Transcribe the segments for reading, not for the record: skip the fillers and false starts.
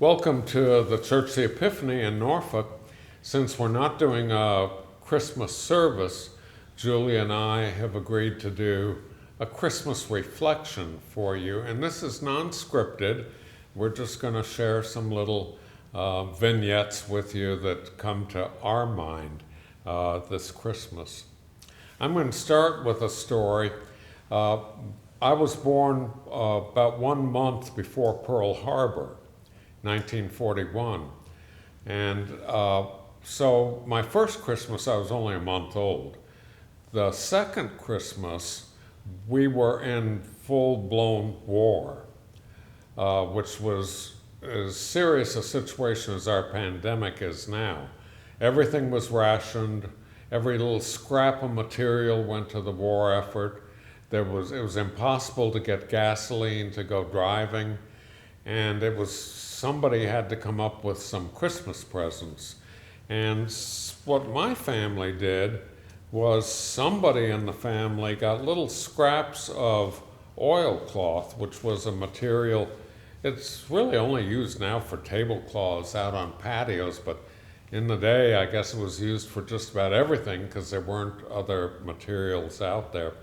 Welcome to the Church of the Epiphany in Norfolk. Since we're not doing a Christmas service, Julie and I have agreed to do a Christmas reflection for you. And this is non-scripted. We're just going to share some little vignettes with you that come to our mind this Christmas. I'm going to start with a story. I was born about 1 month before Pearl Harbor, 1941. And so my first Christmas, I was only a month old. The second Christmas, we were in full-blown war, which was as serious a situation as our pandemic is now. Everything was rationed. Every little scrap of material went to the war effort. It was impossible to get gasoline to go driving, and somebody had to come up with some Christmas presents. And what my family did was somebody in the family got little scraps of oilcloth, which was a material, it's really only used now for tablecloths out on patios, but in the day I guess it was used for just about everything because there weren't other materials out there.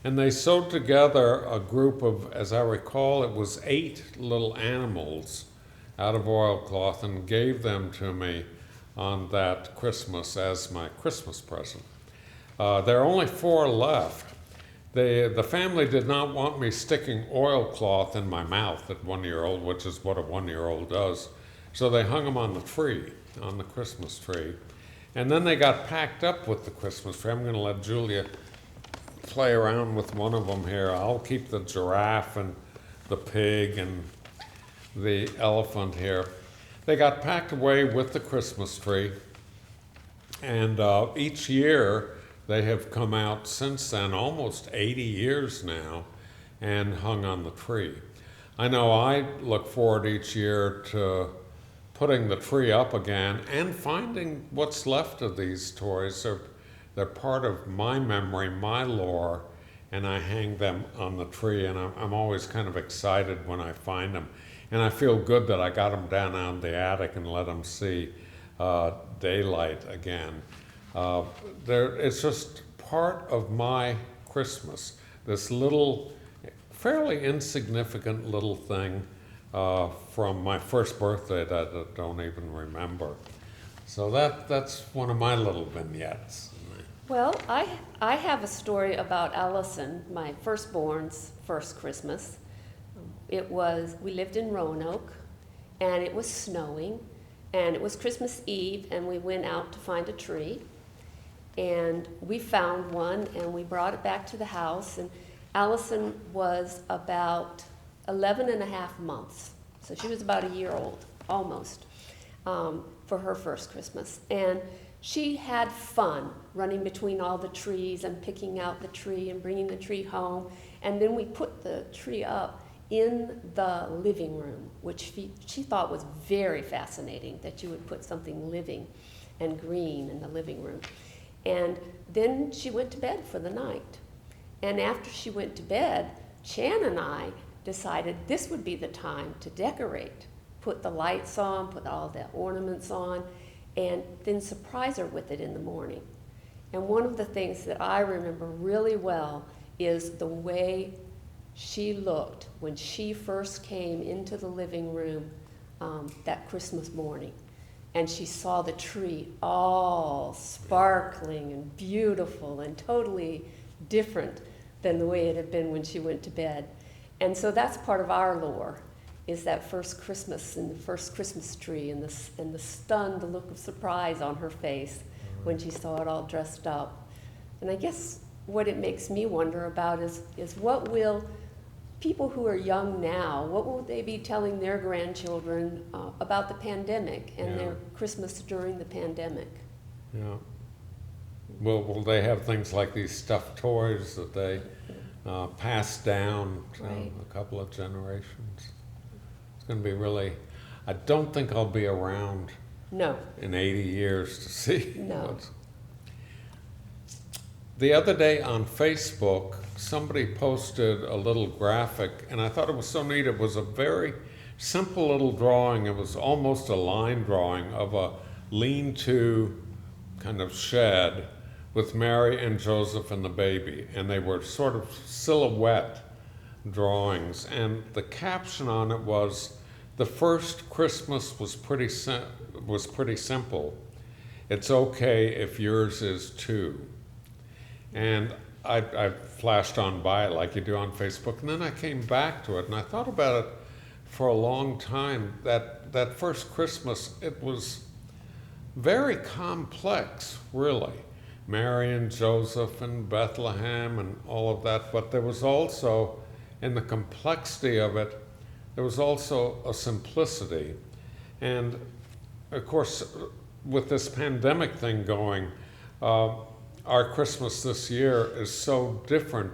And they sewed together a group of, as I recall, it was 8 little animals out of oilcloth and gave them to me on that Christmas as my Christmas present. There are only 4 left. The family did not want me sticking oilcloth in my mouth at 1 year old, which is what a 1-year-old does. So they hung them on the tree, on the Christmas tree. And then they got packed up with the Christmas tree. I'm going to let Julia play around with one of them here. I'll keep the giraffe and the pig and the elephant here. They got packed away with the Christmas tree, and each year they have come out since then, almost 80 years now, and hung on the tree. I know I look forward each year to putting the tree up again and finding what's left of these toys. They're part of my memory, my lore, and I hang them on the tree, and I'm always kind of excited when I find them. And I feel good that I got them down out in the attic and let them see daylight again. It's just part of my Christmas, this little, fairly insignificant little thing from my first birthday that I don't even remember. So that's one of my little vignettes. Well, I have a story about Allison, my firstborn's first Christmas. We lived in Roanoke, and it was snowing, and it was Christmas Eve, and we went out to find a tree, and we found one, and we brought it back to the house, and Allison was about 11 and a half months, so she was about a year old, almost, for her first Christmas, and she had fun running between all the trees and picking out the tree and bringing the tree home, and then we put the tree up in the living room, which she thought was very fascinating, that you would put something living and green in the living room. And then she went to bed for the night. And after she went to bed, Chan and I decided this would be the time to decorate, put the lights on, put all the ornaments on, and then surprise her with it in the morning. And one of the things that I remember really well is the way she looked when she first came into the living room that Christmas morning, and she saw the tree all sparkling and beautiful and totally different than the way it had been when she went to bed. And so that's part of our lore, is that first Christmas and the first Christmas tree and the stunned look of surprise on her face when she saw it all dressed up. And I guess what it makes me wonder about is what will people who are young now, what will they be telling their grandchildren about the pandemic and their Christmas during the pandemic? Yeah. Will they have things like these stuffed toys that they passed down to a couple of generations? It's going to be really, I don't think I'll be around in 80 years to see. No. The other day on Facebook, somebody posted a little graphic, and I thought it was so neat. It was a very simple little drawing. It was almost a line drawing of a lean-to kind of shed with Mary and Joseph and the baby, and they were sort of silhouette drawings. And the caption on it was, "The first Christmas was pretty simple. It's okay if yours is too." And I flashed on by it like you do on Facebook, and then I came back to it, and I thought about it for a long time. That first Christmas, it was very complex, really. Mary and Joseph and Bethlehem and all of that, but there was also, in the complexity of it, there was also a simplicity. And of course, with this pandemic thing going, our Christmas this year is so different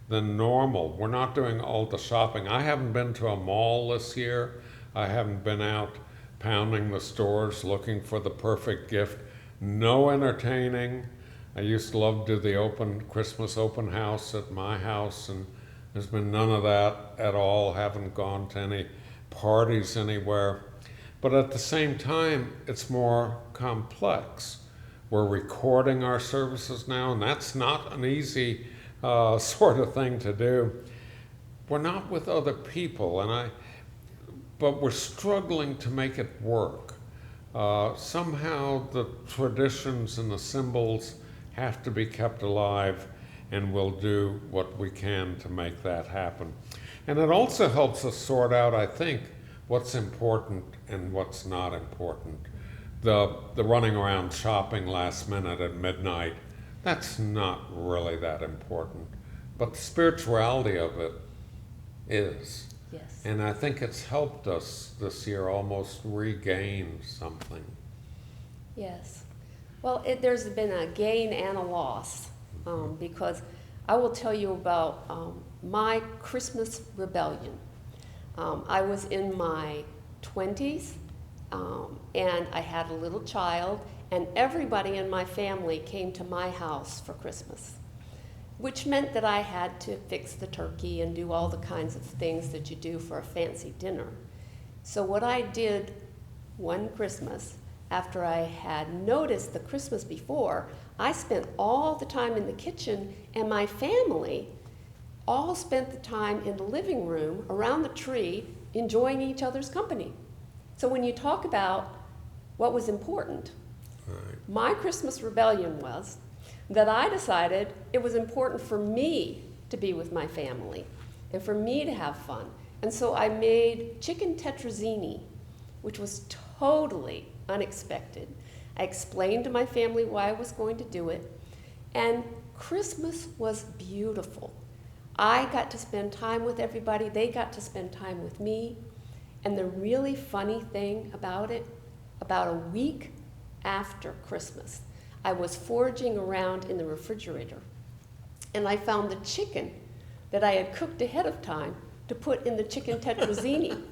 than normal. We're not doing all the shopping. I haven't been to a mall this year. I haven't been out pounding the stores looking for the perfect gift. No entertaining. I used to love to do the Christmas open house at my house, and there's been none of that at all. Haven't gone to any parties anywhere. But at the same time, it's more complex. We're recording our services now, and that's not an easy sort of thing to do. We're not with other people, but we're struggling to make it work. Somehow the traditions and the symbols have to be kept alive, and we'll do what we can to make that happen. And it also helps us sort out, I think, what's important and what's not important. The running around shopping last minute at midnight, that's not really that important. But the spirituality of it is. Yes. And I think it's helped us this year almost regain something. Yes. Well, there's been a gain and a loss, because I will tell you about my Christmas rebellion. I was in my 20s, and I had a little child, and everybody in my family came to my house for Christmas, which meant that I had to fix the turkey and do all the kinds of things that you do for a fancy dinner. So what I did one Christmas, after I had noticed the Christmas before, I spent all the time in the kitchen, and my family all spent the time in the living room around the tree enjoying each other's company. So when you talk about what was important, Right. my Christmas rebellion was that I decided it was important for me to be with my family and for me to have fun. And so I made chicken tetrazzini, which was totally unexpected. I explained to my family why I was going to do it, and Christmas was beautiful. I got to spend time with everybody, they got to spend time with me, and the really funny thing about it, about a week after Christmas, I was foraging around in the refrigerator, and I found the chicken that I had cooked ahead of time to put in the chicken tetrazzini.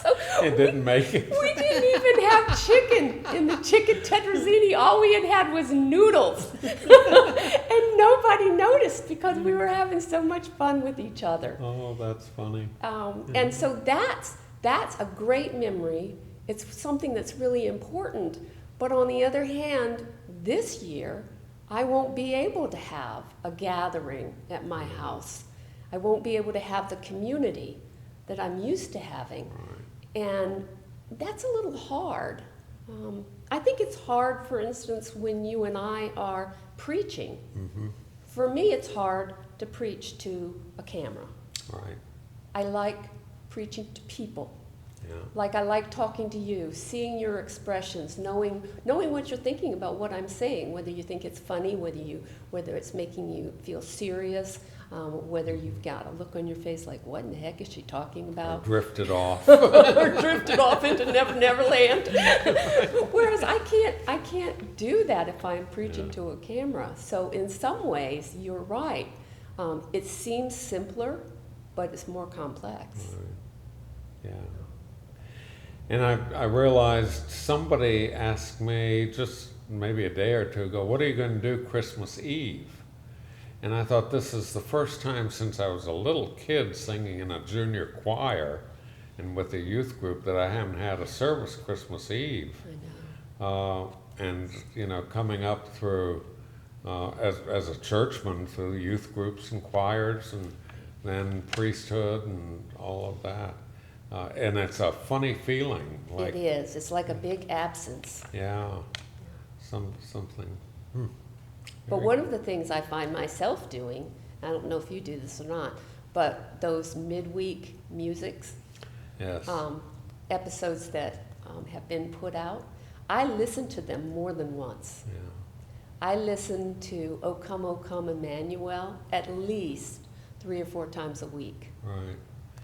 So It didn't make it. we didn't even have chicken in the chicken tetrazzini. All we had was noodles. And nobody noticed because we were having so much fun with each other. Oh, that's funny. And so that's a great memory. It's something that's really important. But on the other hand, this year, I won't be able to have a gathering at my house. I won't be able to have the community that I'm used to having. And that's a little hard. I think it's hard, for instance, when you and I are preaching. Mm-hmm. For me, it's hard to preach to a camera. Right. I like preaching to people. Yeah. Like I like talking to you, seeing your expressions, knowing what you're thinking about what I'm saying, whether you think it's funny, whether it's making you feel serious, whether you've got a look on your face like, what in the heck is she talking about? Drifted off. Or drifted off into Neverland. Whereas I can't do that if I'm preaching to a camera. So in some ways, you're right. It seems simpler, but it's more complex. Yeah. And I realized somebody asked me just maybe a day or two ago, what are you going to do Christmas Eve? And I thought, this is the first time since I was a little kid singing in a junior choir and with the youth group that I haven't had a service Christmas Eve. I know. And coming up through as a churchman through youth groups and choirs and then priesthood and all of that. And it's a funny feeling. It is. It's like a big absence. Yeah, something. But one of the things I find myself doing, I don't know if you do this or not, but those midweek musics, Yes. episodes that have been put out, I listen to them more than once. Yeah. I listen to O Come, Emmanuel at least 3 or 4 times a week. Right.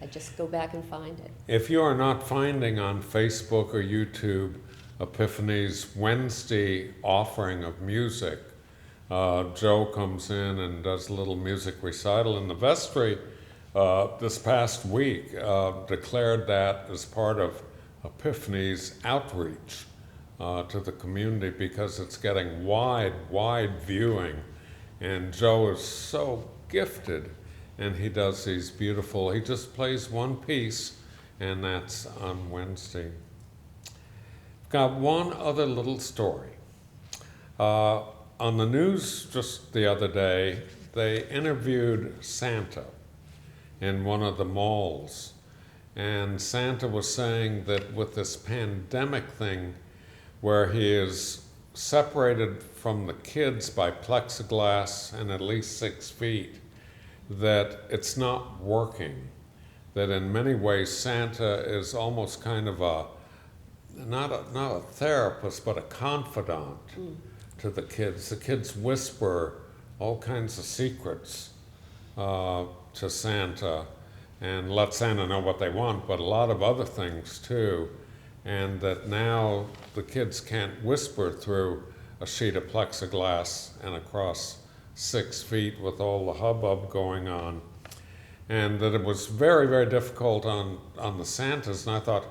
I just go back and find it. If you are not finding on Facebook or YouTube Epiphany's Wednesday offering of music, Joe comes in and does a little music recital in the vestry this past week, declared that as part of Epiphany's outreach to the community because it's getting wide viewing. And Joe is so gifted, and he does these beautiful, he just plays one piece, and that's on Wednesday. Got one other little story. On the news just the other day, they interviewed Santa in one of the malls. And Santa was saying that with this pandemic thing, where he is separated from the kids by plexiglass and at least 6 feet, that it's not working. That in many ways Santa is almost kind of not a therapist, but a confidant to the kids. The kids whisper all kinds of secrets to Santa and let Santa know what they want, but a lot of other things too. And that now the kids can't whisper through a sheet of plexiglass and across 6 feet with all the hubbub going on. And that it was very difficult on the Santas. And I thought,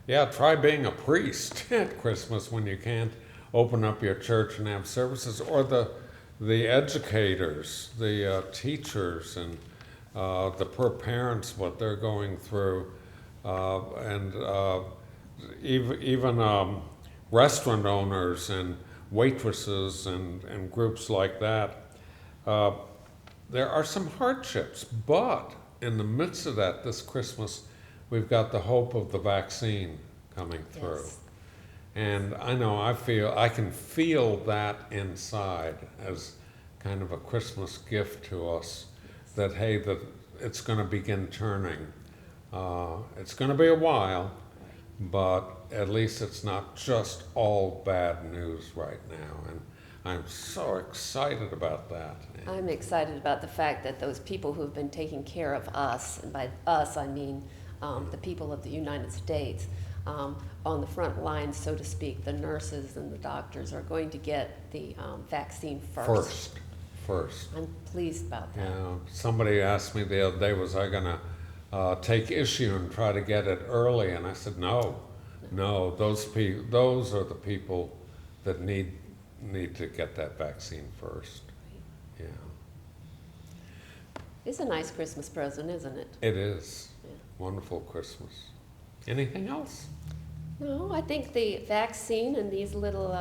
yeah, try being a priest at Christmas when you can't open up your church and have services, or the educators, the teachers, and the poor parents, what they're going through, and even restaurant owners and waitresses and groups like that. There are some hardships, but in the midst of that, this Christmas, we've got the hope of the vaccine coming through. Yes. And I know I can feel that inside as kind of a Christmas gift to us, that hey, that it's going to begin turning. It's going to be a while, but at least it's not just all bad news right now. And I'm so excited about that. I'm excited about the fact that those people who've been taking care of us, and by us I mean the people of the United States, on the front lines, so to speak, the nurses and the doctors are going to get the vaccine first. First. I'm pleased about that. Yeah, somebody asked me the other day, was I going to take issue and try to get it early? And I said, no, those are the people that need to get that vaccine first. Yeah. It's a nice Christmas present, isn't it? It is. Yeah. Wonderful Christmas. Anything else? No, I think the vaccine and these little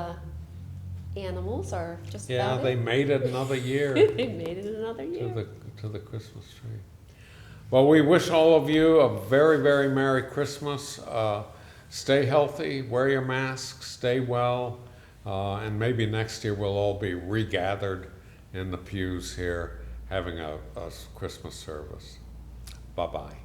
animals are just Yeah, about they it. made it another year They made it another year. to the Christmas tree. Well, we wish all of you a very Merry Christmas. Stay healthy, wear your masks, stay well, and maybe next year we'll all be regathered in the pews here having a Christmas service. Bye-bye.